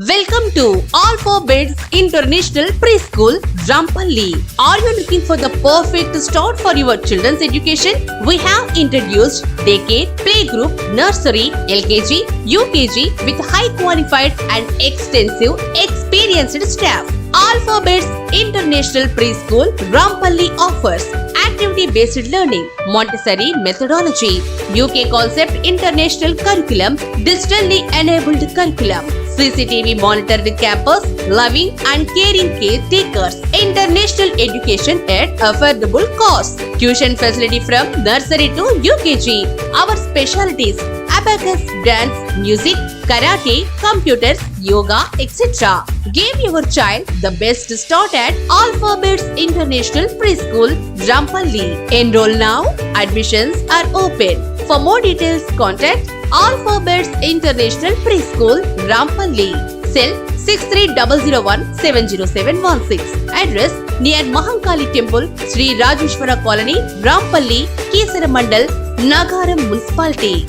Welcome to Alphabetz International Preschool Rampally. Are you looking for the perfect start for your children's education? We have introduced daycare, playgroup, nursery, L.K.G, U.K.G with high qualified and extensive experienced staff. Alphabetz International Preschool Rampally offers activity-based learning, Montessori methodology, UK concept international curriculum, digitally enabled curriculum, CCTV monitored campus, loving and caring caretakers, international education at affordable cost, tuition facility from nursery to U.K.G. Our specialties: abacus, dance, music, karate, computers, yoga, etc. Give your child the best start at Alphabetz International Preschool, Rampally. Enroll now. Admissions are open. For more details, contact Alphabetz International Preschool, Rampally. Cell 6300170716. Address near Mahankali Temple, Sri Rajeshwara Colony, Rampally, Kesara Mandal, Nagaram Municipality.